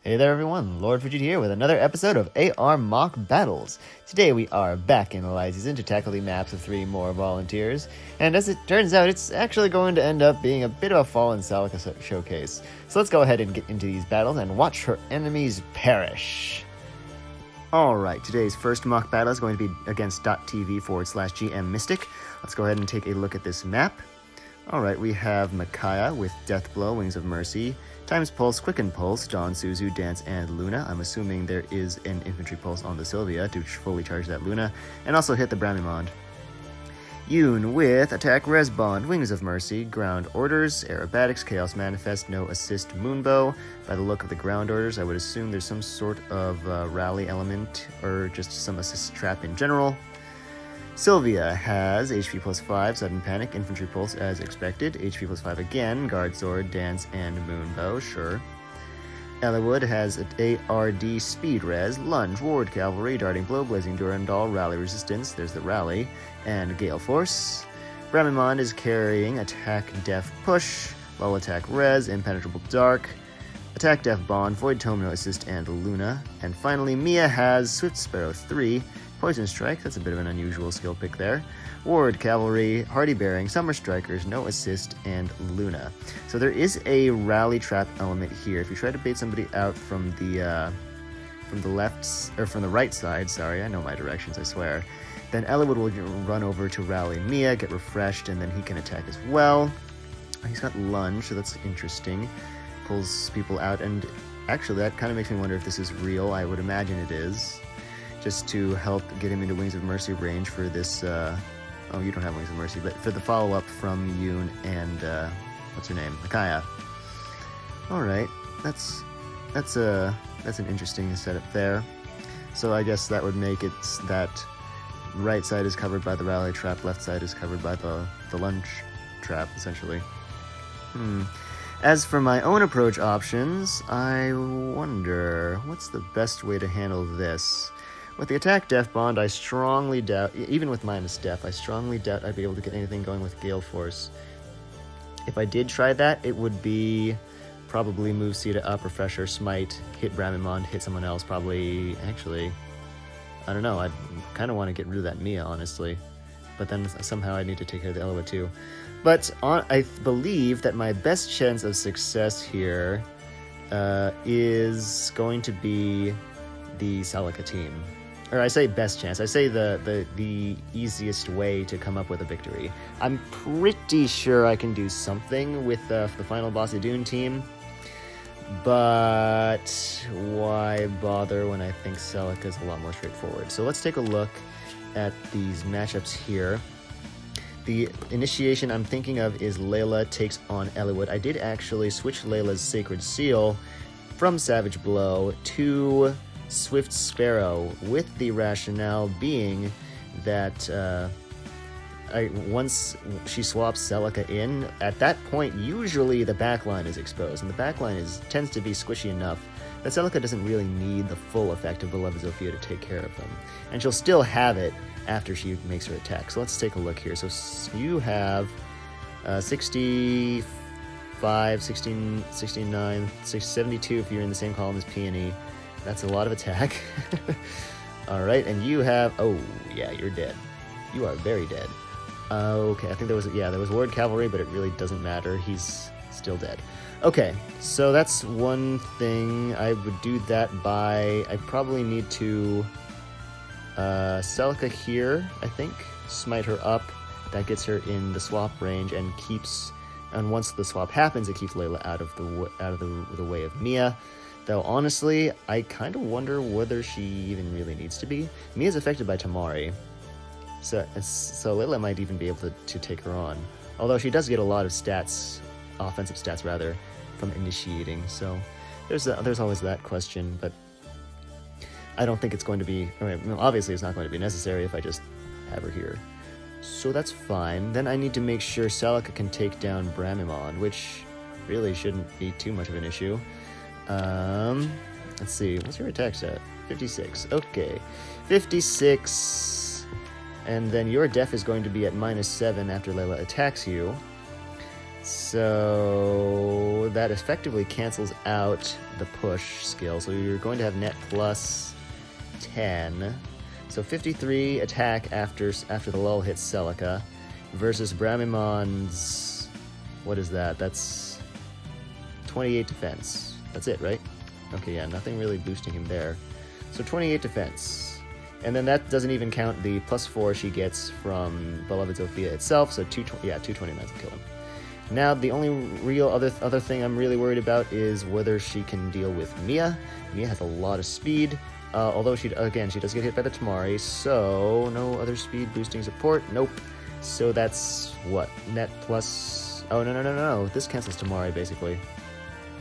Hey there everyone, Lord Frigid here with another episode of AR Mock Battles. Today we are back in the light season to tackle the maps of 3 more volunteers, and as it turns out, it's actually going to end up being a bit of a Fallen Celica showcase. So let's go ahead and get into these battles and watch her enemies perish. Alright, today's first mock battle is going to be against .tv/GM Mystic. Let's go ahead and take a look at this map. Alright, we have Micaiah with Deathblow, Wings of Mercy, Times Pulse, Quicken Pulse, Dawn, Suzu, Dance, and Luna. I'm assuming there is an Infantry Pulse on the Sylvia to fully charge that Luna, and also hit the Bramimond. Yoon with Attack Resbond, Wings of Mercy, Ground Orders, Aerobatics, Chaos Manifest, No Assist, Moonbow. By the look of the Ground Orders, I would assume there's some sort of rally element, or just some assist trap in general. Sylvia has HP plus 5, Sudden Panic, Infantry Pulse as expected, HP plus 5 again, Guard Sword, Dance, and Moonbow, sure. Eliwood has ARD Speed Res, Lunge, Ward Cavalry, Darting Blow, Blazing Durandal, Rally Resistance, there's the Rally, and Gale Force. Bramimond is carrying Attack Def Push, Lull Attack Res, Impenetrable Dark, Attack Def Bond, Void Tome, No Assist, and Luna. And finally, Mia has Swift Sparrow 3, Poison Strike, that's a bit of an unusual skill pick there. Ward Cavalry, Hardy Bearing, Summer Strikers, No Assist, and Luna. So there is a rally trap element here. If you try to bait somebody out from the left, or from the right side, sorry, I know my directions, I swear, then Eliwood will run over to rally Mia, get refreshed, and then he can attack as well. He's got Lunge, so that's interesting. Pulls people out, and actually that kind of makes me wonder if this is real. I would imagine it is. Just to help get him into Wings of Mercy range for this, oh, you don't have Wings of Mercy, but for the follow-up from Yoon and, what's her name? Micaiah. Alright, that's an interesting setup there. So I guess that would make it that right side is covered by the rally trap, left side is covered by the lunge trap, essentially. As for my own approach options, I wonder, what's the best way to handle this? With the Attack Def Bond, I strongly doubt, even with minus Def, I strongly doubt I'd be able to get anything going with Gale Force. If I did try that, it would be probably move Sita up, Refresher, Smite, hit Bramimond, hit someone else, probably, actually, I don't know, I kind of want to get rid of that Mia, honestly. But then somehow I need to take care of the Eliwood too. But I believe that my best chance of success here is going to be the Celica team. Or I say best chance, I say the easiest way to come up with a victory. I'm pretty sure I can do something with the final Boss of Dune team, but why bother when I think Celica is a lot more straightforward. So let's take a look at these matchups here. The initiation I'm thinking of is Layla takes on Eliwood. I did actually switch Layla's Sacred Seal from Savage Blow to Swift Sparrow, with the rationale being that once she swaps Celica in, at that point usually the backline is exposed, and the backline tends to be squishy enough that Celica doesn't really need the full effect of Beloved Zofia to take care of them, and she'll still have it after she makes her attack. So let's take a look here. So you have 65, 16, 69, 72 if you're in the same column as Peony. That's a lot of attack. Alright, and you have... Oh, yeah, you're dead. You are very dead. Okay, I think there was Ward Cavalry, but it really doesn't matter. He's still dead. Okay, so that's one thing. I would do that by... I probably need to... Celica here, I think. Smite her up. That gets her in the swap range and keeps... And once the swap happens, it keeps Layla out of the way of Mia. Though, honestly, I kind of wonder whether she even really needs to be. Mia's affected by Tamari, so Layla might even be able to take her on. Although she does get a lot of stats, offensive stats rather, from initiating, so there's always that question, but I don't think it's going to be... obviously it's not going to be necessary if I just have her here. So that's fine. Then I need to make sure Celica can take down Bramimond, which really shouldn't be too much of an issue. Let's see, what's your attack stat? 56, okay. 56, and then your def is going to be at -7 after Layla attacks you. So that effectively cancels out the push skill. So you're going to have net plus 10. So 53 attack after the lull hits Celica versus Bramimond's, what is that? That's 28 defense. That's it, right? Okay, yeah, nothing really boosting him there. So 28 defense. And then that doesn't even count the +4 she gets from Beloved Zofia itself, so 229 will kill him. Now, the only real other thing I'm really worried about is whether she can deal with Mia. Mia has a lot of speed, although she does get hit by the Tamari, so no other speed boosting support. Nope. So that's what? Net plus... Oh, no. This cancels Tamari, basically.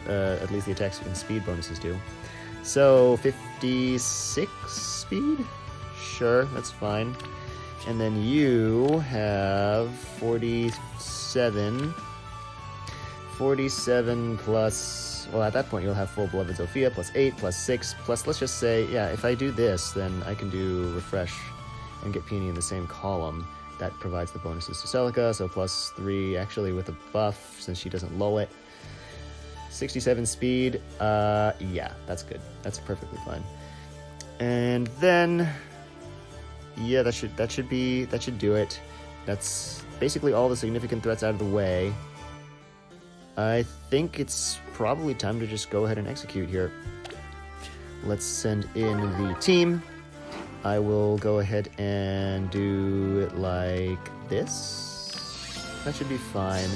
At least the attacks and speed bonuses do. So 56 speed? Sure, that's fine. And then you have 47 plus, well, at that point you'll have full Beloved Zofia, plus 8, plus 6, plus, let's just say, yeah, if I do this, then I can do Refresh and get Peony in the same column. That provides the bonuses to Celica, so plus 3, actually with a buff, since she doesn't lull it. 67 speed, yeah, that's good. That's perfectly fine. And then, yeah, that should do it. That's basically all the significant threats out of the way. I think it's probably time to just go ahead and execute here. Let's send in the team. I will go ahead and do it like this. That should be fine.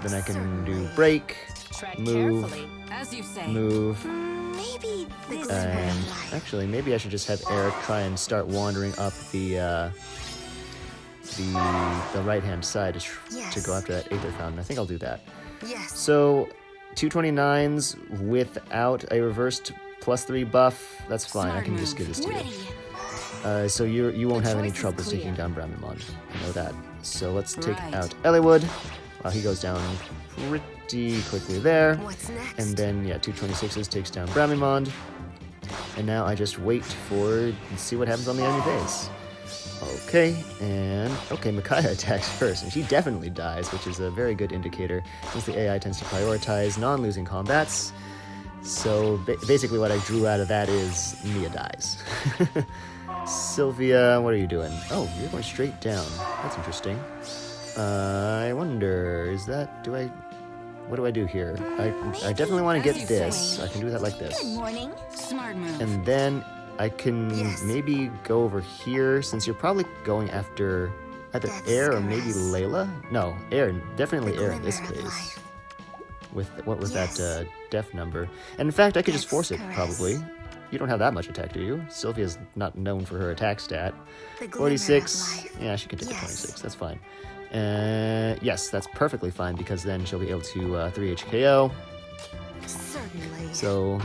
Then I can do break, move, and actually maybe I should just have Eric try and start wandering up the right-hand side to go after that Aether Fountain. I think I'll do that. Yes. So 229s without a reversed +3 buff, that's fine. I can just give this to you. So you won't have any trouble taking down Bramimond. I know that. So let's take out Eliwood. He goes down pretty quickly there. And then, yeah, 226s takes down Bramimond. And now I just wait and see what happens on the enemy base. Okay, Micaiah attacks first, and she definitely dies, which is a very good indicator, since the AI tends to prioritize non-losing combats. So basically what I drew out of that is Mia dies. Sylvia, what are you doing? Oh, you're going straight down. That's interesting. I wonder, what do I do here? I definitely want to get this. I can do that like this. Good morning. Smart move. And then I can maybe go over here, since you're probably going after either Air or maybe Layla? No, Air, definitely Air in this case. With that def number. And in fact, I could just force it, probably. You don't have that much attack, do you? Sylvia's not known for her attack stat. 46, yeah, she can take a 26, that's fine. Yes, that's perfectly fine, because then she'll be able to 3H KO. Certainly. So,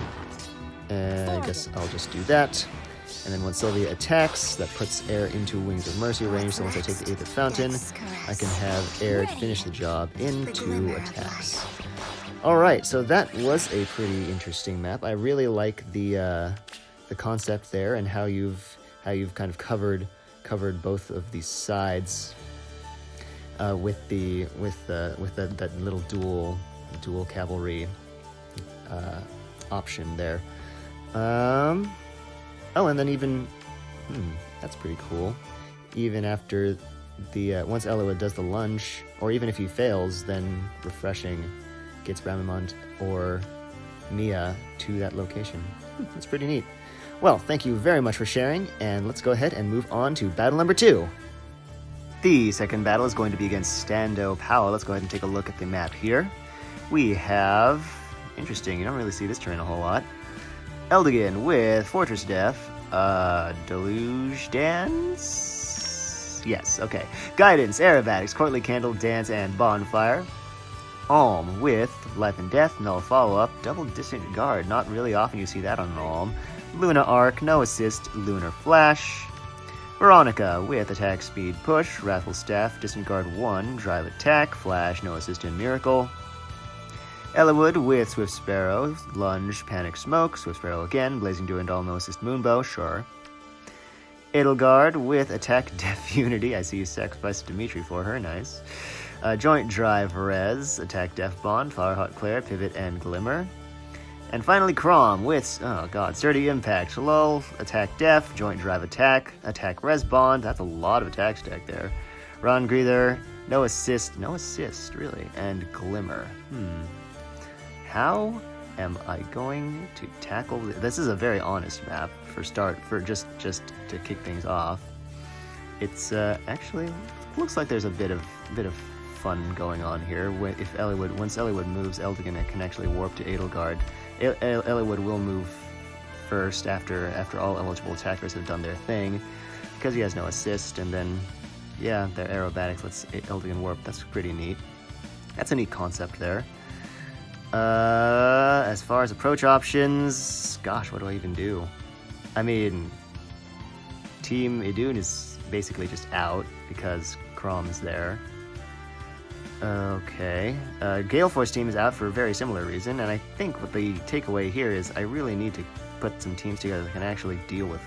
I guess I'll just do that. And then when Sylvia attacks, that puts Air into Wings of Mercy range, so once I take the Aether Fountain, I can have Air finish the job in 2 attacks. Alright, so that was a pretty interesting map. I really like the concept there, and how you've kind of covered both of these sides with that little dual cavalry option there. Oh, and then even that's pretty cool. Even after the once Eliwood does the lunge, or even if he fails, then refreshing gets Bramimond or Mia to that location. That's pretty neat. Well, thank you very much for sharing, and let's go ahead and move on to battle number 2. The second battle is going to be against Stando Powell. Let's go ahead and take a look at the map here. We have, interesting, you don't really see this terrain a whole lot. Eldigan with Fortress Def, Deluge Dance? Yes, okay. Guidance, Aerobatics, Courtly Candle, Dance, and Bonfire. Alm with Life and Death, Null Follow-Up, Double Disregard. Not really often you see that on an Alm. Luna Arc, No Assist, Lunar Flash. Veronica with Attack Speed Push, Wrathful Staff, Disregard 1, Drive Attack, Flash, No Assist, and Miracle. Eliwood with Swift Sparrow, Lunge, Panic Smoke, Swift Sparrow again, Blazing Durandal, No Assist, Moonbow, sure. Edelgard with Attack Def Unity, I see you sacrificed Dimitri for her, nice. Joint Drive Res, Attack Def Bond, Firehawk Claire, Pivot, and Glimmer. And finally Crom with, oh god, Sturdy Impact, Lull, Attack Def, Joint Drive Attack, Attack Res Bond, that's a lot of attack stack there. Ron Greether, no assist, really, and Glimmer. How am I going to tackle this? This is a very honest map for just to kick things off. It's actually looks like there's a bit of fun going on here. Once Eliwood moves, Eldigan can actually warp to Edelgard. Eliwood will move first after all eligible attackers have done their thing, because he has no assist, and then yeah, their aerobatics lets Eldigan warp. That's pretty neat. That's a neat concept there. As far as approach options, gosh, what do I even do? I mean, Team Idun is basically just out because Crom is there. Okay. Gale Force team is out for a very similar reason, and I think what the takeaway here is I really need to put some teams together that can actually deal with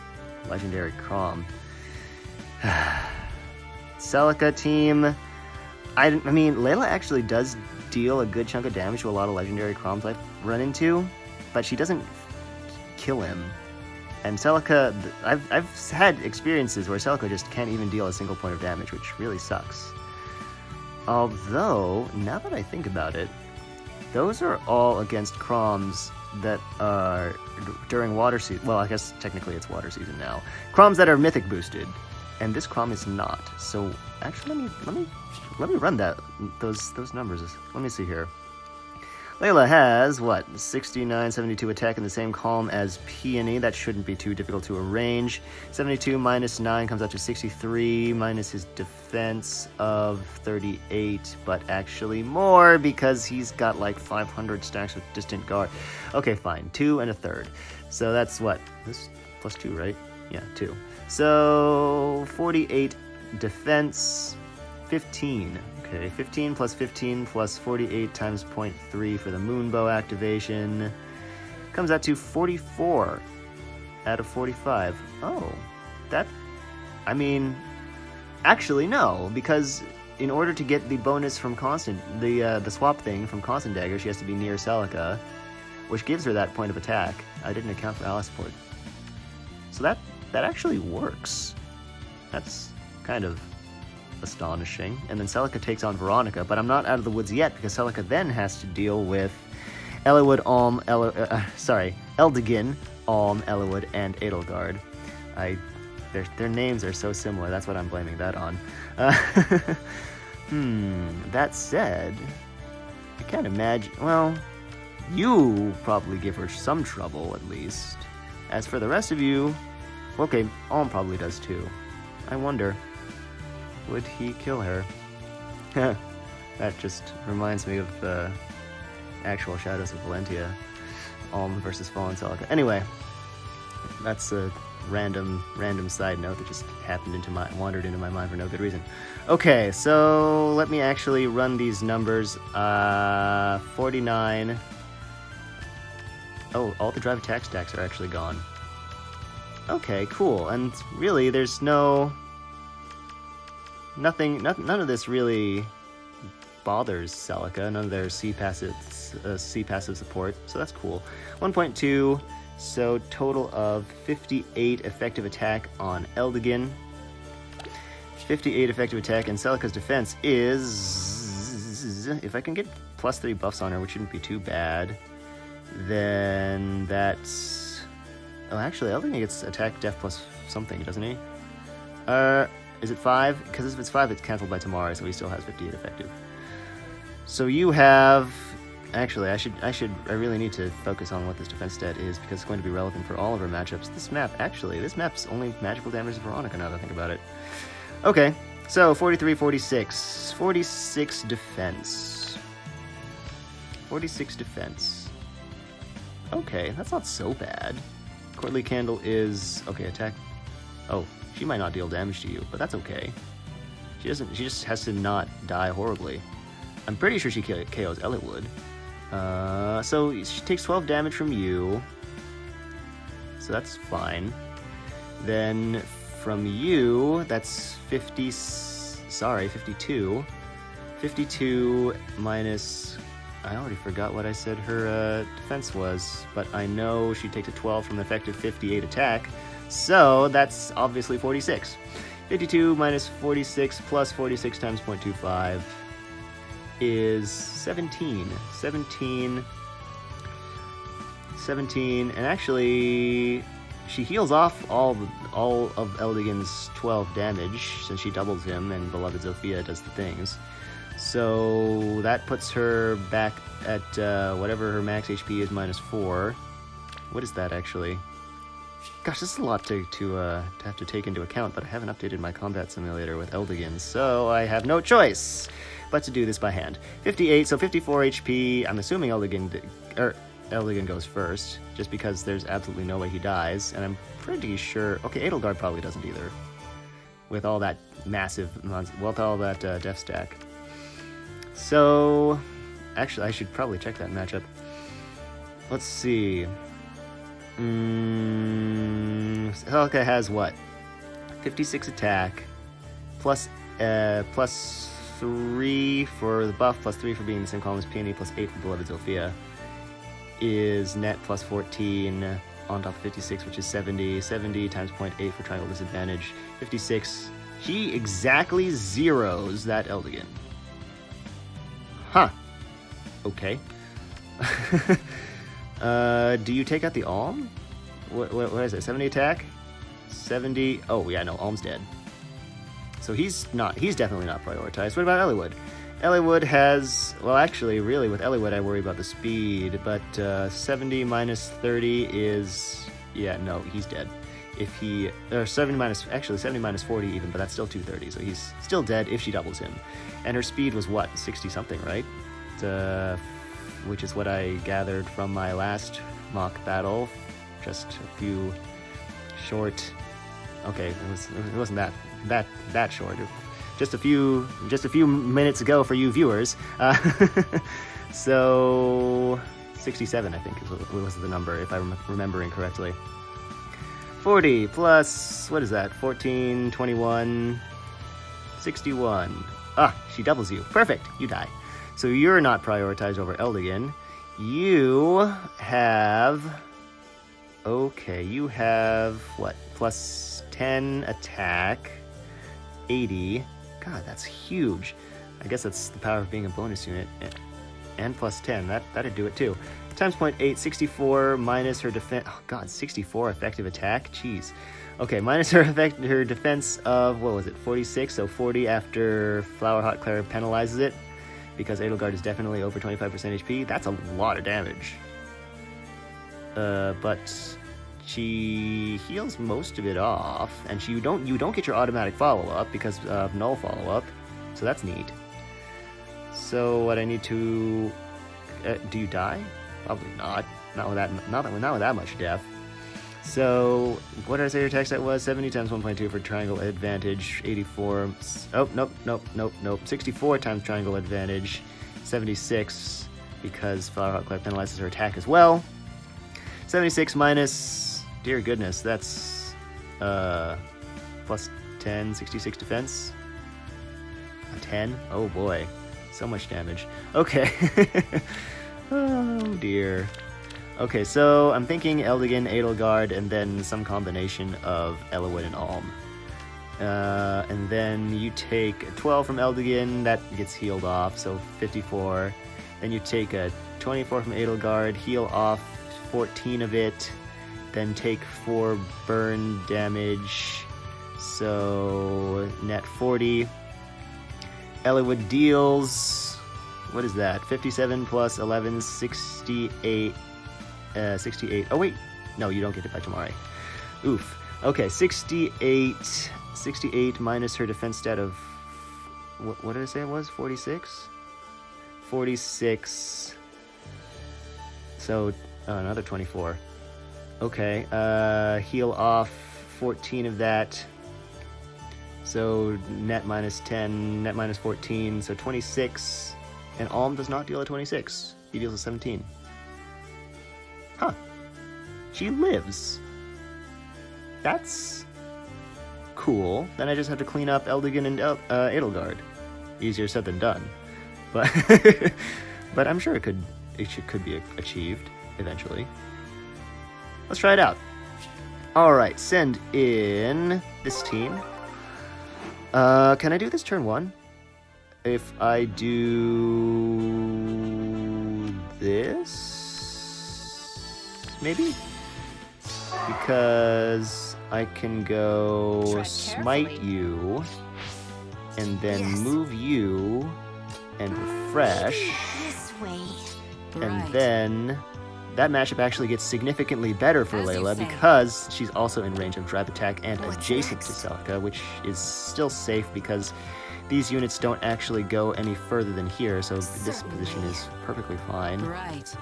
Legendary Crom. Celica team. I mean, Layla actually does deal a good chunk of damage to a lot of Legendary Croms I've run into, but she doesn't kill him. And Celica, I've had experiences where Celica just can't even deal a single point of damage, which really sucks. Although, now that I think about it, those are all against Croms that are during water season. Well, I guess technically it's water season now. Croms that are mythic boosted, and this Crom is not. So actually, let me run those numbers. Let me see here. Layla has, what, 69, 72 attack in the same column as Peony. That shouldn't be too difficult to arrange. 72 minus 9 comes out to 63, minus his defense of 38, but actually more because he's got like 500 stacks with Distant Guard. Okay, fine. 2 and a third. So that's what? This plus 2, right? Yeah, 2. So 48 defense, 15. Okay, 15 plus 15 plus 48 times 0.3 for the Moonbow activation comes out to 44 out of 45. Oh, I mean, actually no, because in order to get the bonus from the swap thing from Constant Dagger, she has to be near Celica, which gives her that point of attack. I didn't account for ally support. So that actually works. That's kind of astonishing. And then Celica takes on Veronica, but I'm not out of the woods yet because Celica then has to deal with Eldigin, Alm, Eliwood, and Edelgard. Their names are so similar, that's what I'm blaming that on. That said, I can't imagine, well, you probably give her some trouble at least. As for the rest of you, okay, Alm probably does too. I wonder, would he kill her? That just reminds me of the actual Shadows of Valentia, Alm versus Fallen Celica. Anyway, that's a random side note that just wandered into my mind for no good reason. Okay, so let me actually run these numbers. 49. Oh, all the drive attack stacks are actually gone. Okay, cool. And really, there's none of this really bothers Celica. None of their C passive support, so that's cool. 1.2, so total of 58 effective attack on Eldigin. 58 effective attack, and Celica's defense is, if I can get +3 buffs on her, which shouldn't be too bad, then that's, oh, actually, Eldigin gets attack, def plus something, doesn't he? Is it 5? Because if it's 5, it's cancelled by tomorrow, so he still has 58 effective. So you have, actually, I really need to focus on what this defense stat is because it's going to be relevant for all of our matchups. This map's only magical damage to Veronica now that I think about it. Okay, so 43, 46, 46 defense. 46 defense. Okay, that's not so bad. Courtly Candle is, okay, attack. Oh, she might not deal damage to you, but that's okay. She just has to not die horribly. I'm pretty sure she KOs Eliwood. So she takes 12 damage from you. So that's fine. Then from you, that's 52. 52 minus... I already forgot what I said her defense was, but I know she takes a 12 from an effective 58 attack, so that's obviously 46. 52 minus 46 plus 46 times 0.25 is 17. 17, and actually she heals off all of Eldigan's 12 damage since she doubles him and Beloved Zilphia does the things. So that puts her back at whatever her max HP is minus 4. What is that actually? Gosh, this is a lot to have to take into account, but I haven't updated my combat simulator with Eldigan, so I have no choice but to do this by hand. 58, so 54 HP. I'm assuming Eldigan goes first, just because there's absolutely no way he dies, and I'm pretty sure... Okay, Edelgard probably doesn't either, with all that massive... with all that death stack. So, actually, I should probably check that matchup. Let's see. Helka has what? 56 attack, plus 3 for the buff, plus 3 for being in the same column as Peony, plus 8 for Beloved Zilphia. Is net plus 14 on top of 56, which is 70. 70 times 0.8 for triangle disadvantage. 56. She exactly zeros that Eldigan. Huh. Okay. Do you take out the Alm? What is it? 70 attack? 70... Oh, yeah, no, Alm's dead. So he's definitely not prioritized. What about Eliwood? Eliwood has... Well, actually, really, with Eliwood, I worry about the speed, but 70 minus 30 is... Yeah, no, he's dead. If he... Or 70 minus 40 even, but that's still 230, so he's still dead if she doubles him. And her speed was what? 60-something, right? Which is what I gathered from my last mock battle. Just a few short... Okay, it wasn't that short. Just a few minutes ago for you viewers. So 67, I think, was the number, if I'm remembering correctly. 40 plus, what is that? 14, 21, 61. Ah, she doubles you. Perfect. You die. So you're not prioritized over Eldigan. You have... Okay, you have, what? Plus 10 attack, 80. God, that's huge. I guess that's the power of being a bonus unit. And plus 10, that'd do it too. Times 0.8, 64 minus her defense. Oh god, 64 effective attack? Jeez. Okay, minus her defense of, what was it, 46? So 40 after Flower Hot Claire penalizes it, because Edelgard is definitely over 25% HP. That's a lot of damage. But she heals most of it off, and you don't get your automatic follow-up because of null follow-up, so that's neat. So what I need to... do you die? Probably not. Not with that much death. So, what did I say your attack stat was? 70 times 1.2 for triangle advantage, 84... Oh, nope. 64 times triangle advantage, 76, because Flower Hot Claire penalizes her attack as well. 76 minus... Dear goodness, that's... plus 10, 66 defense. A 10? Oh boy. So much damage. Okay. Oh dear. Okay, so I'm thinking Eldigan, Edelgard, and then some combination of Eliwood and Alm. And then you take 12 from Eldigan, that gets healed off, so 54. Then you take a 24 from Edelgard, heal off 14 of it, then take 4 burn damage, so net 40. Eliwood deals, what is that? 57 plus 11, 68. 68. Oh wait, no, you don't get it by tomorrow. Oof. Okay, 68 minus her defense stat of, what did I say it was? 46? 46. So, another 24. Okay, heal off 14 of that. So, net minus 10, net minus 14, so 26. And Alm does not deal a 26. He deals a 17. Huh. She lives. That's cool. Then I just have to clean up Eldigan and Edelgard. Easier said than done. but but I'm sure it could be achieved eventually. Let's try it out. All right, send in this team. Can I do this turn 1? If I do this, maybe? Because I can go smite you, and then move you, and refresh, This way. and then that matchup actually gets significantly better for Layla because she's also in range of drive attack and adjacent to Celica, which is still safe because these units don't actually go any further than here, so this position is perfectly fine. Right.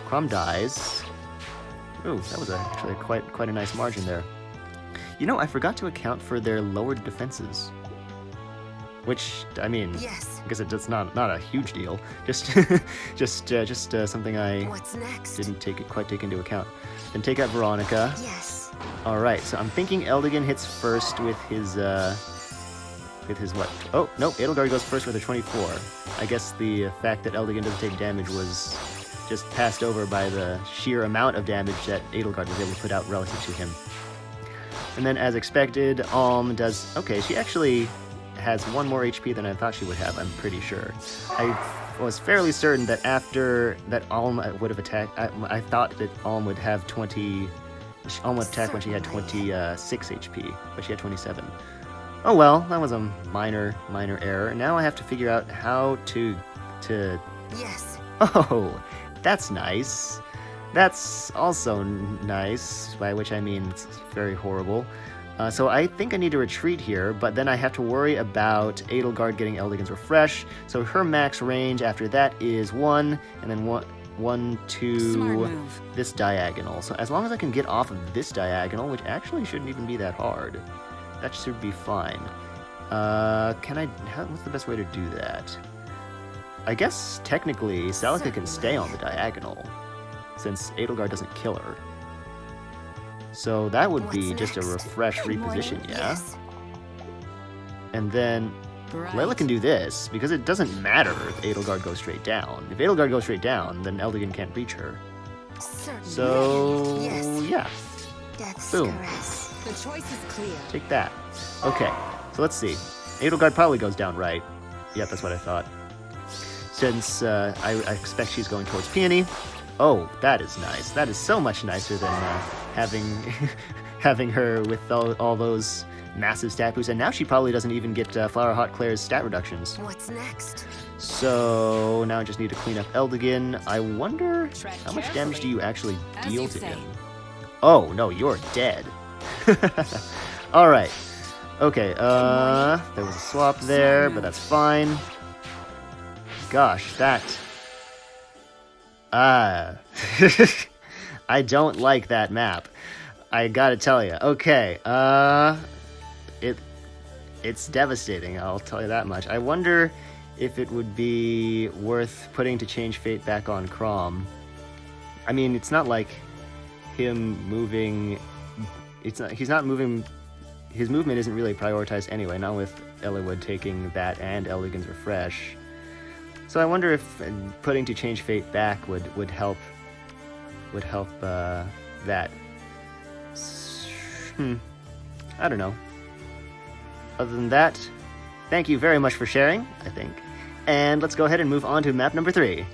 Crom dies. Ooh, that was actually quite a nice margin there. You know, I forgot to account for their lowered defenses. Which, I mean, Yes. I guess it's not a huge deal. Just something I What's next? didn't quite take into account. Then take out Veronica. Yes. All right, so I'm thinking Eldigan hits first with his what? Oh no, Edelgard goes first with a 24. I guess the fact that Eldigan doesn't take damage was just passed over by the sheer amount of damage that Edelgard was able to put out relative to him. And then, as expected, Alm does. Okay, she actually has 1 more HP than I thought she would have. I'm pretty sure. I was fairly certain that after that Alm would have attacked. I thought that Alm would have 20. Alm would attack when she had 26 HP, but she had 27. Oh well, that was a minor error. Now I have to figure out how to. Yes. Oh, that's nice. That's also nice, by which I mean it's very horrible. So I think I need to retreat here, but then I have to worry about Edelgard getting Eldigan's Refresh. So her max range after that is 1, and then 1, 2, this diagonal. So as long as I can get off of this diagonal, which actually shouldn't even be that hard, that should be fine. What's the best way to do that? I guess technically Celica can stay on the diagonal, since Edelgard doesn't kill her. So that would be just a refresh reposition, yeah? Yes. And then Layla can do this, because it doesn't matter if Edelgard goes straight down. If Edelgard goes straight down, then Eldigan can't reach her. Certainly. So, Yes. yeah. Death's Boom. caress. The choice is clear. Take that. Okay, so let's see. Edelgard probably goes down right. Yep, that's what I thought. Since I expect she's going towards Peony. Oh, that is nice. That is so much nicer than having having her with all those massive stat boosts. And now she probably doesn't even get Flower Hot Claire's stat reductions. What's next? So now I just need to clean up Eldigan. I wonder how much damage do you actually deal to him? Oh, no, you're dead. All right. Okay, there was a swap there, but that's fine. Gosh, that... I don't like that map. I gotta tell you. Okay, it's devastating, I'll tell you that much. I wonder if it would be worth putting to change fate back on Crom. I mean, it's not like him moving... he's not moving... His movement isn't really prioritized anyway, not with Eliwood taking that and Eldigan's Refresh. So I wonder if putting to change fate back would help that. I don't know. Other than that, thank you very much for sharing, I think. And let's go ahead and move on to map number 3.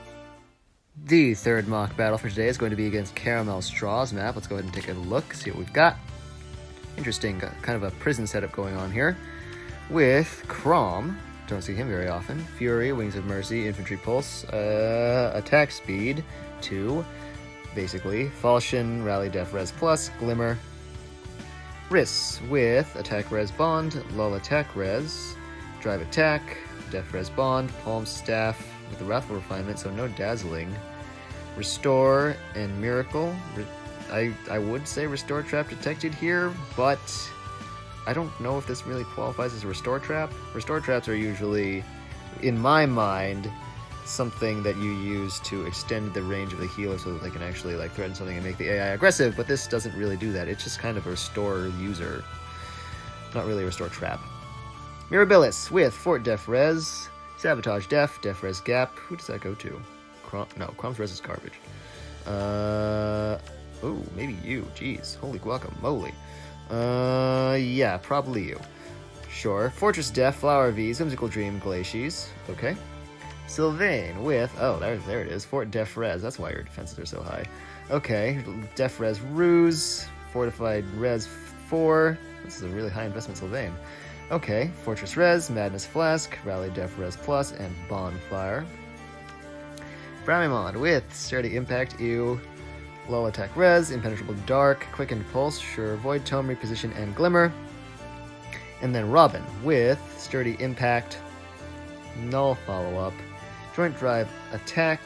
The third mock battle for today is going to be against Caramel Straw's map. Let's go ahead and take a look, see what we've got. Interesting, kind of a prison setup going on here. With Crom, don't see him very often. Fury, Wings of Mercy, Infantry Pulse, Attack Speed 2, basically. Falchion, Rally Def Res Plus, Glimmer. Riss with Attack Res Bond, Lull Attack Res, Drive Attack, Def Res Bond, Palm Staff with the Wrathful Refinement, so no Dazzling. Restore and Miracle. I would say Restore Trap detected here, but I don't know if this really qualifies as a Restore Trap. Restore Traps are usually, in my mind, something that you use to extend the range of the healer so that they can actually like threaten something and make the AI aggressive, but this doesn't really do that. It's just kind of a Restore user, not really a Restore Trap. Mirabilis with Fort Def Res, Sabotage Def, Def Res Gap. Who does that go to? No, Crom's Res is garbage. Oh, maybe you. Jeez, holy guacamole. Yeah, probably you. Sure. Fortress Def, Flower V's, Whimsical Dream, Glacies. Okay. Sylvain with, oh, there it is. Fort Def Res. That's why your defenses are so high. Okay. Def Res Ruse, Fortified Res 4. This is a really high investment, Sylvain. Okay. Fortress Res, Madness Flask, Rally Def Res Plus, and Bonfire. Bramimond with Sturdy Impact, Ew. Low Attack Res, Impenetrable Dark, Quickened Pulse, sure. Void Tome, Reposition, and Glimmer. And then Robin with Sturdy Impact, Null Follow-Up, Joint Drive Attack,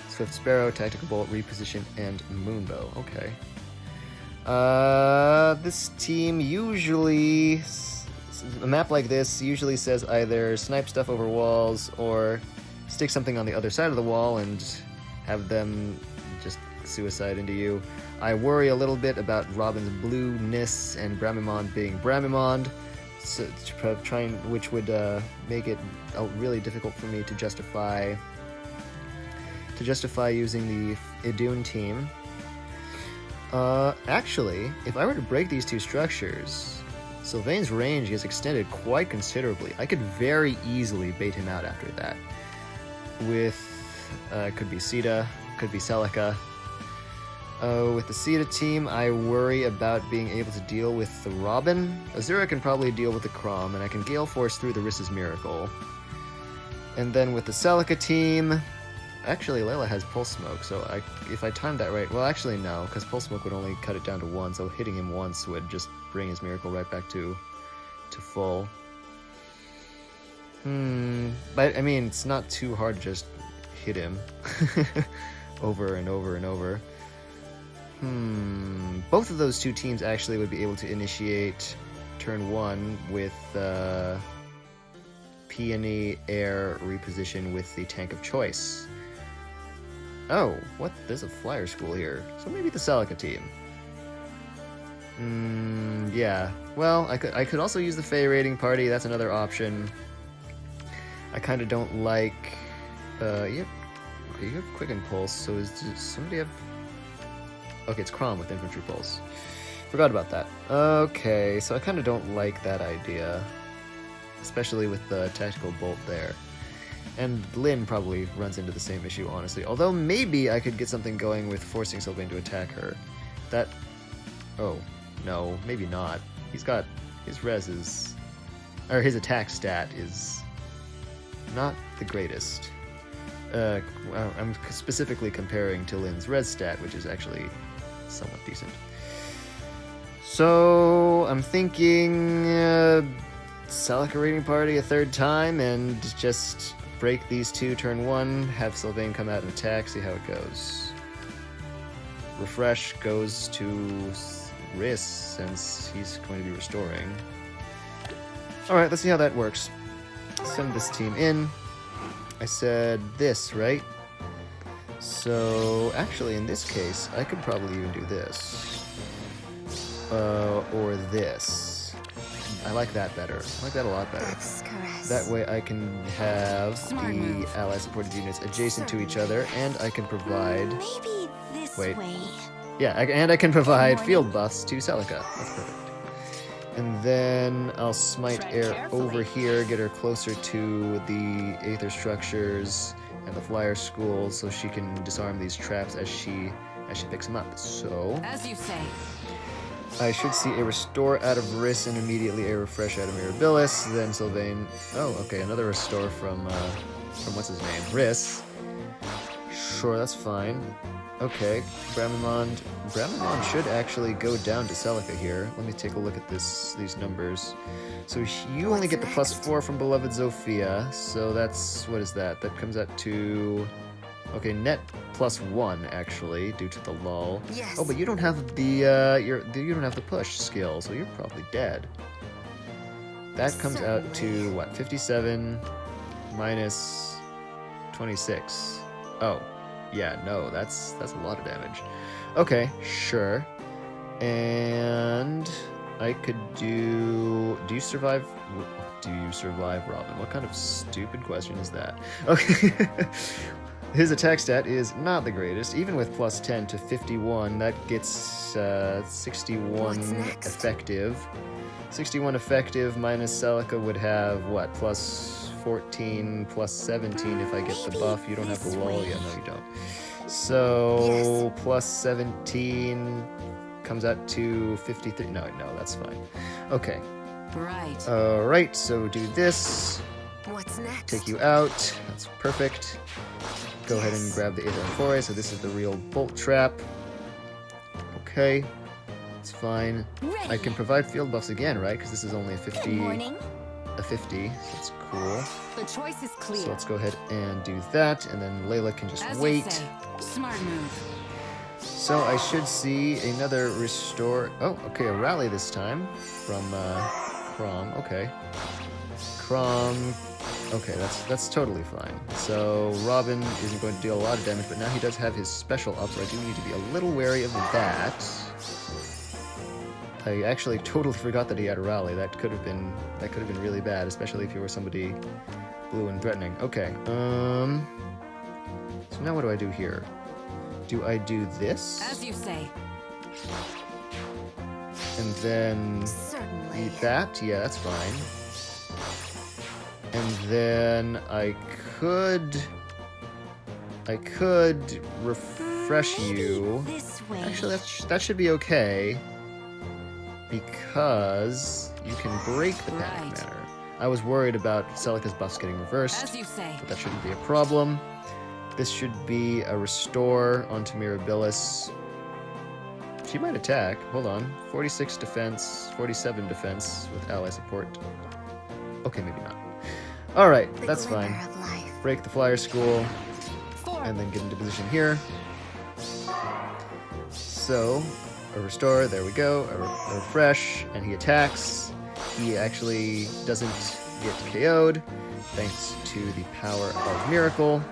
Swift Sparrow, Tactical Bolt, Reposition, and Moonbow. Okay. This team usually... A map like this usually says either snipe stuff over walls or stick something on the other side of the wall and have them just suicide into you. I worry a little bit about Robin's blueness and Bramimond being Bramimond, so which would make it really difficult for me to justify using the Idun team. Actually, if I were to break these two structures, Sylvain's range is extended quite considerably. I could very easily bait him out after that. With, could be Sita, could be Celica. With the Sita team, I worry about being able to deal with the Robin. Azura can probably deal with the Crom, and I can Gale Force through the Riss's Miracle. And then with the Celica team... Actually, Layla has Pulse Smoke, so if I timed that right... Well, actually, no, because Pulse Smoke would only cut it down to 1, so hitting him once would just bring his Miracle right back to full. But, I mean, it's not too hard to just hit him over and over and over. Both of those two teams actually would be able to initiate turn 1 with Peony Air Reposition with the Tank of Choice. Oh, what? There's a flyer school here. So maybe the Celica team. Yeah. Well, I could also use the Fey Raiding Party. That's another option. I kind of don't like... Yep. Okay, you have Quicken Pulse, so does somebody have... Okay, it's Crom with Infantry Pulse. Forgot about that. Okay, so I kind of don't like that idea. Especially with the Tactical Bolt there. And Lyn probably runs into the same issue, honestly. Although maybe I could get something going with forcing Sylvain to attack her. That... Oh, no, maybe not. He's got... His res is... Or his attack stat is... not the greatest. I'm specifically comparing to Lyn's res stat, which is actually somewhat decent. So, I'm thinking Celica Raiding Party a third time and just break these two turn 1, have Sylvain come out and attack, see how it goes. Refresh goes to Riss since he's going to be restoring. Alright, let's see how that works. Send this team in. I said this, right? So, actually, in this case, I could probably even do this. Or this. I like that better. I like that a lot better. That way I can have the ally supported units adjacent to each other, and I can provide... Maybe this Wait. way. Yeah, and I can provide field buffs to Celica. That's perfect. And then I'll smite air over here, get her closer to the Aether structures and the flyer school so she can disarm these traps as she picks them up. So, As you say. I should see a restore out of Riss and immediately a refresh out of Mirabilis. Then Sylvain... Oh, okay, another restore from what's his name? Riss. Sure, that's fine. Okay, Bramimond should actually go down to Celica here. Let me take a look at these numbers. So you only get the +4 from Beloved Zofia, so that's... What is that? That comes out to... Okay, net +1 actually, due to the lull. Yes. Oh, but you don't have the you don't have the push skill, so you're probably dead. That comes out to what? 57 minus 26. Oh, yeah, no, that's a lot of damage. Okay, sure. And I could do... Do you survive Robin? What kind of stupid question is that? Okay. His attack stat is not the greatest. Even with plus 10 to 51, that gets 61 effective. 61 effective minus Celica would have, what, plus 14, plus 17 if I get the buff. You don't have the lull yet. No, you don't. So, plus 17 comes out to 53. No, that's fine. Okay. Right. Alright, so do this. What's next? Take you out. That's perfect. Go ahead and grab the Aether Amphora, so this is the real bolt trap. Okay. It's fine. Ready. I can provide field buffs again, right? Because this is only a 50. Good morning. A 50, so that's cool. The choice is clear. So let's go ahead and do that, and then Layla can just As you wait. say. Smart move. So I should see another restore. Oh, okay, a rally this time from Crom. Okay, Crom. Okay, that's totally fine. So Robin isn't going to deal a lot of damage, but now he does have his special up, so I do need to be a little wary of that. I actually totally forgot that he had a rally. That could have been really bad, especially if you were somebody blue and threatening. Okay. So now what do I do here? Do I do this? As you say. And then Certainly. eat that? Yeah, that's fine. And then I could refresh you. This way. Actually, that should be okay. Because you can break the panic Right. matter. I was worried about Celica's buffs getting reversed, As you say. but that shouldn't be a problem. This should be a restore onto Mirabilis. She might attack. Hold on. 46 defense, 47 defense with ally support. Okay, maybe not. Alright, The that's glimmer fine. of life. Break the flyer school, Form. and then get into position here. So, a restore, there we go, a refresh, and he attacks. He actually doesn't get KO'd, thanks to the power of Miracle,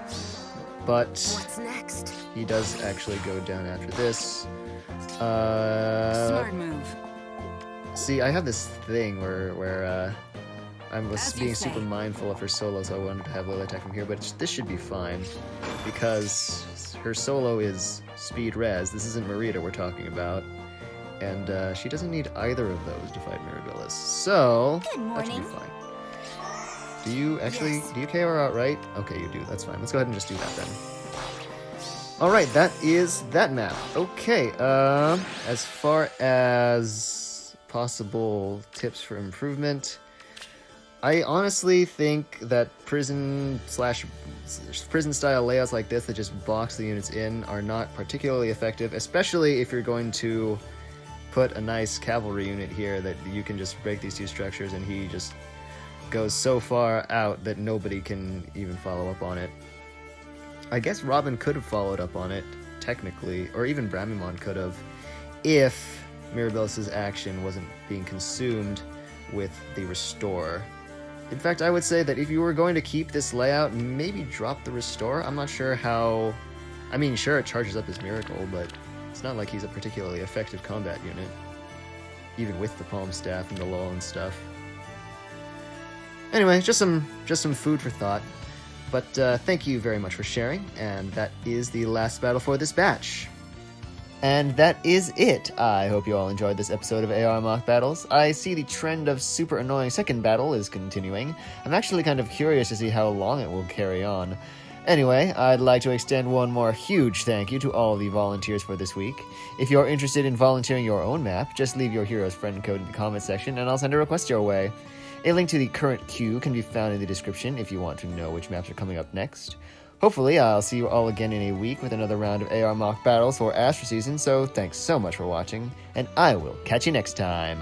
but What's next? he does actually go down after this. Smart move. See, I have this thing where I was As you being say. super mindful of her solo, so I wanted to have Layla attack from here, but this should be fine, because her solo is speed res. This isn't Marita we're talking about, and she doesn't need either of those to fight Mirabilis, so Good that should be morning. fine. Do you actually, Yes. do you KO her outright? Okay, you do, that's fine. Let's go ahead and just do that then. Alright, that is that map. Okay, as far as possible tips for improvement, I honestly think that prison style layouts like this that just box the units in are not particularly effective, especially if you're going to put a nice cavalry unit here that you can just break these two structures and he just goes so far out that nobody can even follow up on it. I guess Robin could have followed up on it, technically, or even Bramimon could have, if Mirabilis' action wasn't being consumed with the restore. In fact, I would say that if you were going to keep this layout, maybe drop the restore. I'm not sure how... I mean, sure, it charges up his miracle, but it's not like he's a particularly effective combat unit, even with the palm staff and the lull and stuff. Anyway, just some food for thought. But thank you very much for sharing, and that is the last battle for this batch. And that is it. I hope you all enjoyed this episode of AR Mock Battles. I see the trend of super annoying second battle is continuing. I'm actually kind of curious to see how long it will carry on. Anyway, I'd like to extend one more huge thank you to all the volunteers for this week. If you're interested in volunteering your own map, just leave your hero's friend code in the comment section and I'll send a request your way. A link to the current queue can be found in the description if you want to know which maps are coming up next. Hopefully, I'll see you all again in a week with another round of AR Mock Battles for Astra Season, so thanks so much for watching, and I will catch you next time.